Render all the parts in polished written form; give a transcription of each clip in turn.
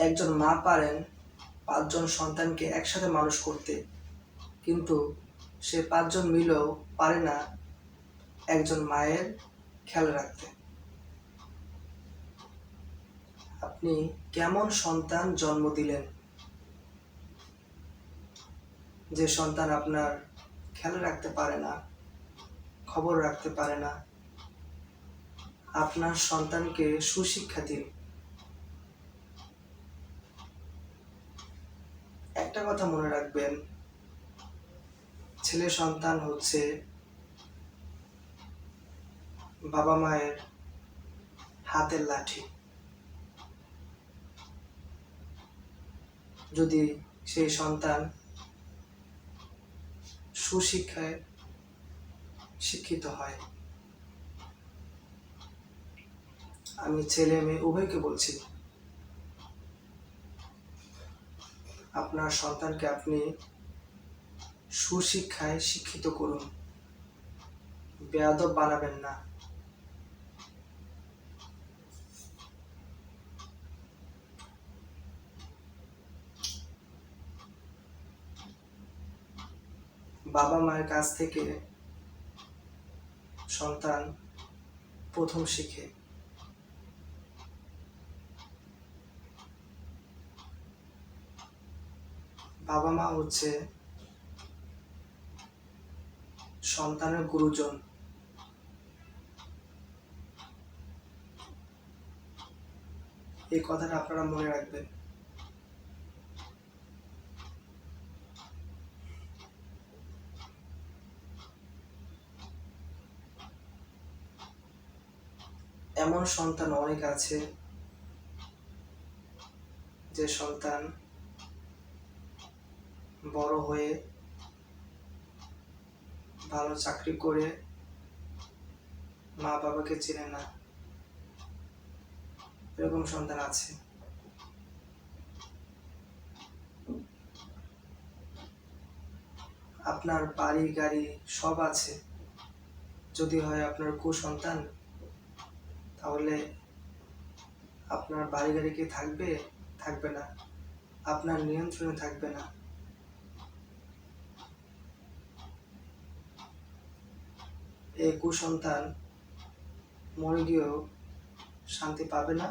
একজন মা পারেন 5 জন সন্তানকে একসাথে মানুষ করতে, কিন্তু সে 5 জন মিলেও পারে না একজন মায়ের খেয়াল রাখতে। আপনি কেমন সন্তান জন্ম দিলেন যে সন্তান আপনার খেয়াল রাখতে পারে না, খবর রাখতে পারে না? আপনার সন্তানকে সুশিক্ষা দিন। একটা কথা মনে রাখবেন, ছেলে সন্তান হচ্ছে বাবা মায়ের হাতের লাঠি। যদি সেই সন্তান সুশিক্ষায় শিক্ষিত হয়, আমি ছেলে মেয়ে উভয়কে বলছি, আপনার সন্তানকে আপনি সুশিক্ষায় শিক্ষিত করুন, বেয়াদব বানাবেন না। বাবা মায়ের কাছ থেকে সন্তান প্রথম শিখে। বাবা মা হচ্ছে সন্তানের গুরুজন। এই কথাটা আপনারা মনে রাখবেন। এমন সন্তান অনেক আছে যে সন্তান বড় হয়ে ভালো চাকরি করে মা বাবাকে চেনে না, এরকম সন্তান আছে। আপনার বাড়ি গাড়ি সব আছে, যদি হয় আপনার কুসন্তান, তাহলে আপনার বাড়ি গাড়ি কি থাকবে? থাকবে না, আপনার নিয়ন্ত্রণে থাকবে না। এই কুসন্তান মরে গিয়েও শান্তি পাবে না,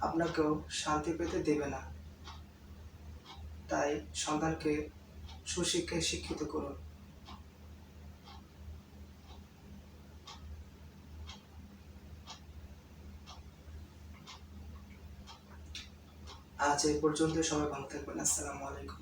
আপনাকেও শান্তি পেতে দেবে না। তাই সন্তানকে সুশিক্ষায় শিক্ষিত করুন। আজ এই পর্যন্ত, সবাই ভালো থাকবেন। আসসালামু আলাইকুম।